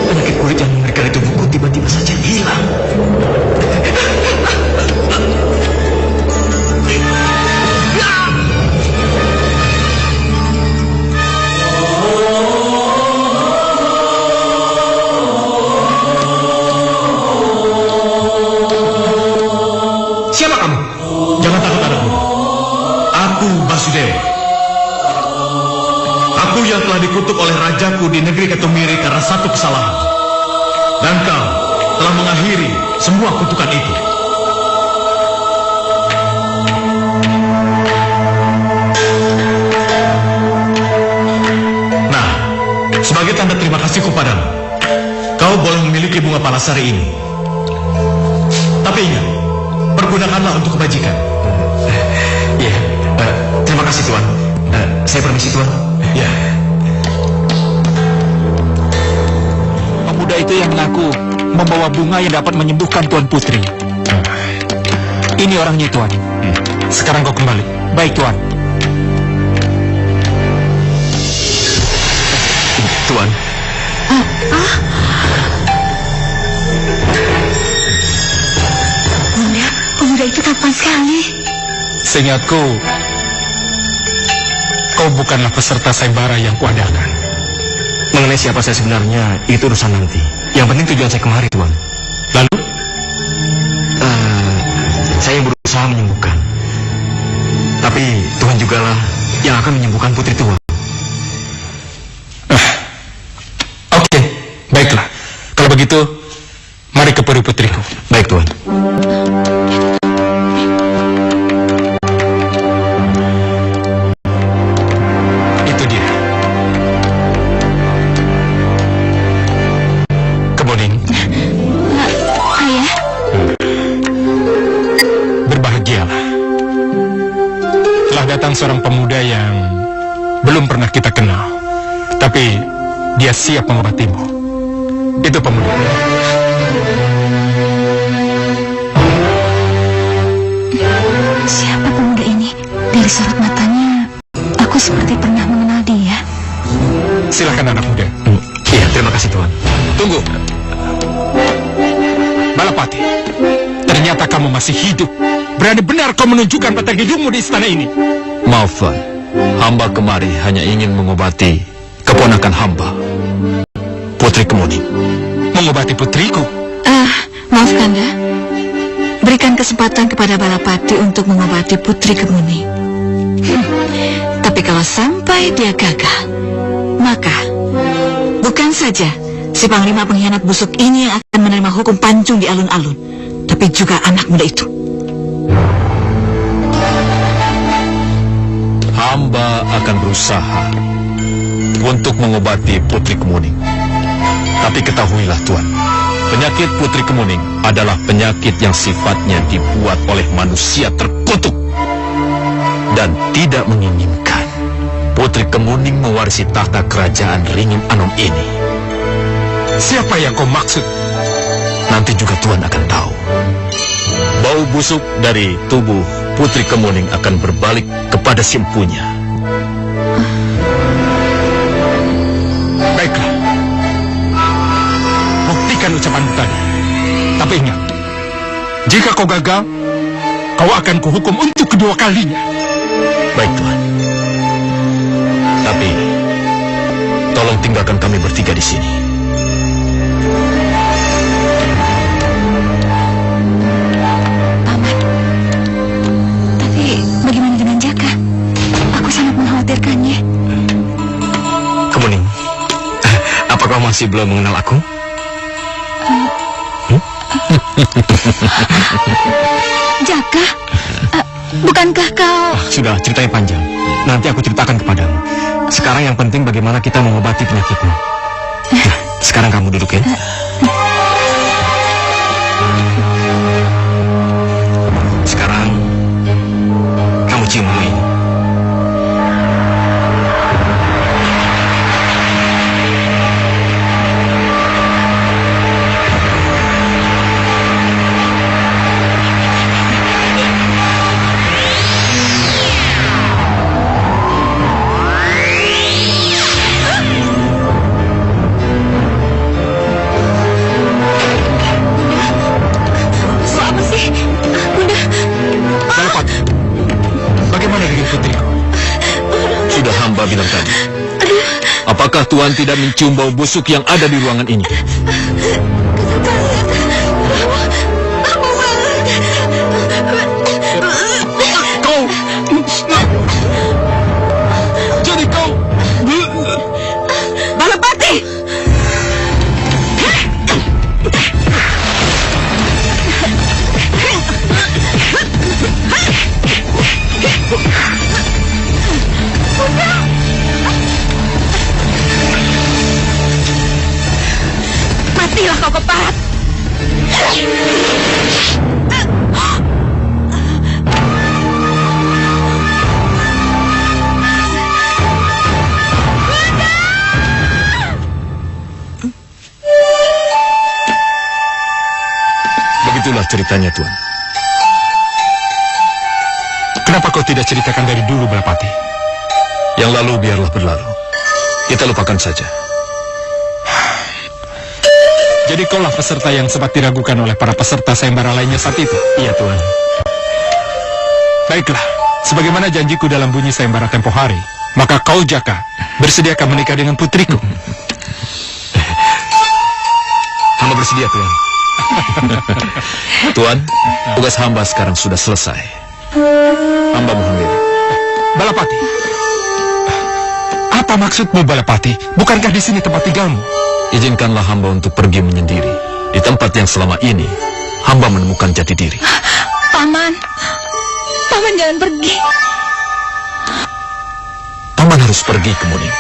Penyakit kulit yang mengerikan di tubuhku tiba-tiba saja hilang. Siapa kamu? Jangan takut anakku. Aku Basudewa. Aku yang telah dikutuk oleh rajaku di negeri Ketumiri karena satu kesalahan. Dan kau telah mengakhiri semua kutukan itu. Nah, sebagai tanda terima kasihku padamu, kau boleh memiliki bunga palasari ini. Tapi ingat, pergunakanlah untuk kebajikan. Iya, terima kasih Tuan. Saya permisi Tuan. Ya. Pemuda itu yang mengaku membawa bunga yang dapat menyembuhkan Tuan Putri. Ini orangnya, Tuan. Sekarang kau kembali. Baik, Tuan. Tuan, Bunda, pemuda itu tampan sekali. Seingatku, kau bukanlah peserta sayembara yang kuadakan. mengenai siapa saya sebenarnya itu urusan nanti. Yang penting tujuan saya kemari, Tuan. Lalu? Saya yang berusaha menyembuhkan. Tapi Tuhan jugalah yang akan menyembuhkan putri Tuan. Oke, baiklah. Kalau begitu, mari ke peri putriku. Baik, Tuan. Itu dia. Kemuning, Ayah, berbahagialah. Telah datang seorang pemuda yang belum pernah kita kenal. Tapi dia siap mengobatimu. Itu pemuda. siapa pemuda ini? Dari sorot matanya, aku seperti pernah mengenal dia. Silakan anak muda. Iya, terima kasih, Tuan. Tunggu. Balapati, ternyata kamu masih hidup. Berani benar kau menunjukkan batang hidungmu di istana ini. Maaf, Tuan. Hamba kemari hanya ingin mengobati keponakan hamba, Putri Kemuning. Mengobati putriku. Maaf Kanda, berikan kesempatan kepada Balapati untuk mengobati Putri Kemuning. Tapi kalau sampai dia gagal, maka bukan saja si Panglima pengkhianat busuk ini yang akan menerima hukum pancung di alun-alun, tapi juga anak muda itu. Hamba akan berusaha untuk mengobati Putri Kemuning. Tapi ketahuilah, Tuan, penyakit Putri Kemuning adalah penyakit yang sifatnya dibuat oleh manusia terkutuk dan tidak menginginkan Putri Kemuning mewarisi tahta kerajaan Ringin Anom ini. Siapa yang kau maksud? Nanti juga Tuan akan tahu. Bau busuk dari tubuh Putri Kemuning akan berbalik kepada si empunya. Baiklah. Buktikan ucapanmu tadi. Tapi ingat, jika kau gagal, kau akan kuhukum untuk kedua kalinya. Baik, Tuan. Tapi tolong tinggalkan kami bertiga di sini. Paman. Tapi bagaimana dengan Jaka? Aku sangat mengkhawatirkannya. Kemuning, apa kau masih belum mengenal aku? Jaka? Bukankah kau... Sudah, ceritanya panjang. Nanti aku ceritakan kepadamu. Sekarang yang penting bagaimana kita mengobati penyakitmu. Nah, sekarang kamu duduk ya. Sekarang putriku. Sudah hamba bilang tadi. Apakah Tuan tidak mencium bau busuk yang ada di ruangan ini? Kau... Jadi kau... Balapati! Matilah kau keparat! Begitulah ceritanya, Tuan. Kenapa kau tidak ceritakan dari dulu, Balapati? Yang lalu biarlah berlalu. Kita lupakan saja. Jadi kaulah peserta yang sempat diragukan oleh para peserta sayembara lainnya saat itu? Iya, Tuan. Baiklah, sebagaimana janjiku dalam bunyi sayembara tempo hari, maka kau, Jaka, bersediakan menikah dengan putriku. Hamba bersedia, Tuan. Tuan, tugas hamba sekarang sudah selesai. Hamba mohon diri. Balapati, apa maksudmu, Balapati? Bukankah di sini tempat tinggalmu? Izinkanlah hamba untuk pergi menyendiri di tempat yang selama ini hamba menemukan jati diri. Paman jangan pergi. Paman harus pergi ke Muning.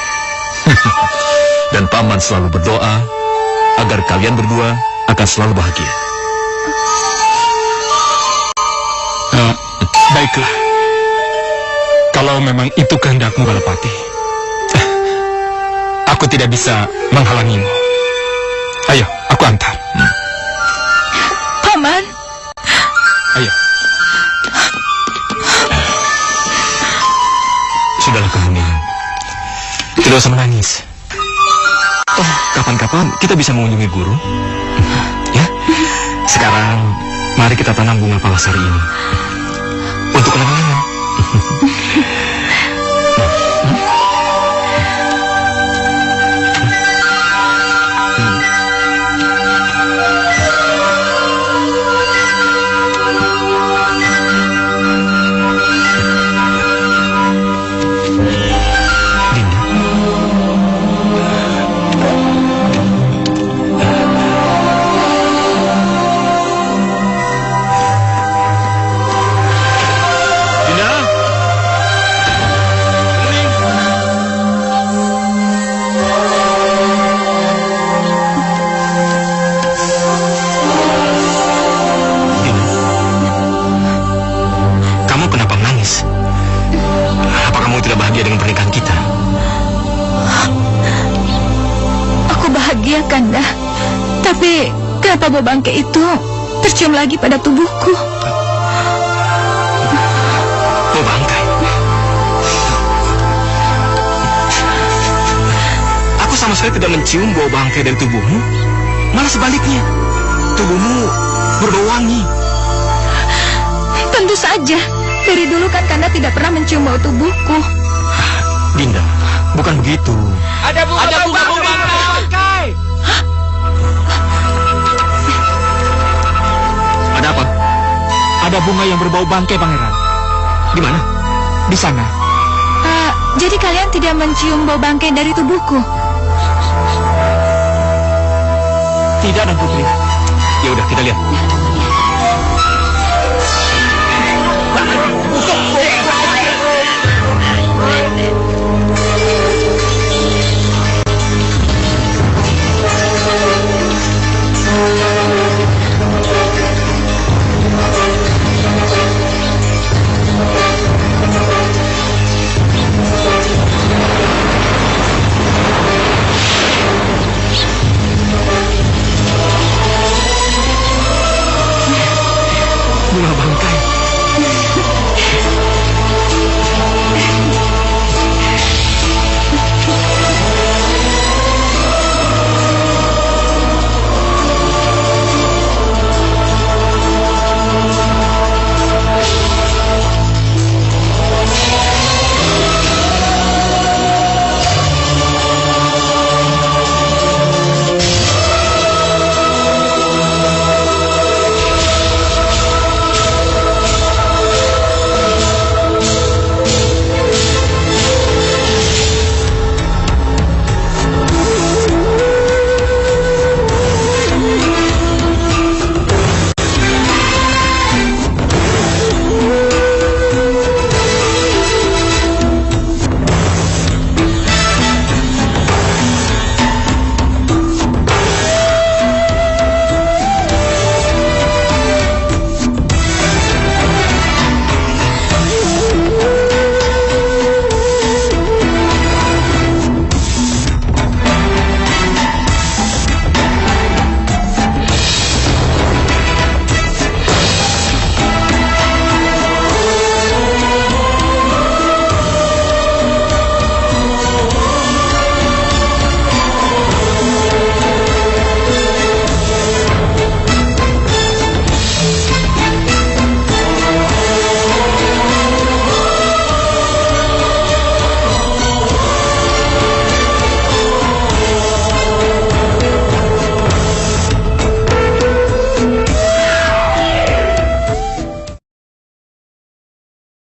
Dan Paman selalu berdoa agar kalian berdua akan selalu bahagia. Baiklah. Kalau memang itu kehendakmu, Balapati, aku tidak bisa menghalangimu. Ayo, aku antar. Paman. Ayo. Sudahlah, Kemuning. Tidak usah menangis. Oh, kapan-kapan kita bisa mengunjungi guru. Ya. Sekarang, mari kita tanam bunga palasari ini. Untuk kenang-kenangan. Kanda. Tapi kenapa bau bangke itu tercium lagi pada tubuhku? Bau bangkai? Aku sama sekali tidak mencium bau bangkai dari tubuhmu. Malah sebaliknya, tubuhmu berbau wangi. Tentu saja. Dari dulu kan Kanda tidak pernah mencium bau tubuhku. Dinda, bukan begitu. Ada bunga bangkai. Ada apa? Ada bunga yang berbau bangkai, Pangeran. Di mana? Di sana. Jadi kalian tidak mencium bau bangkai dari tubuhku? Tidak, dan Putri. Ya udah, kita lihat.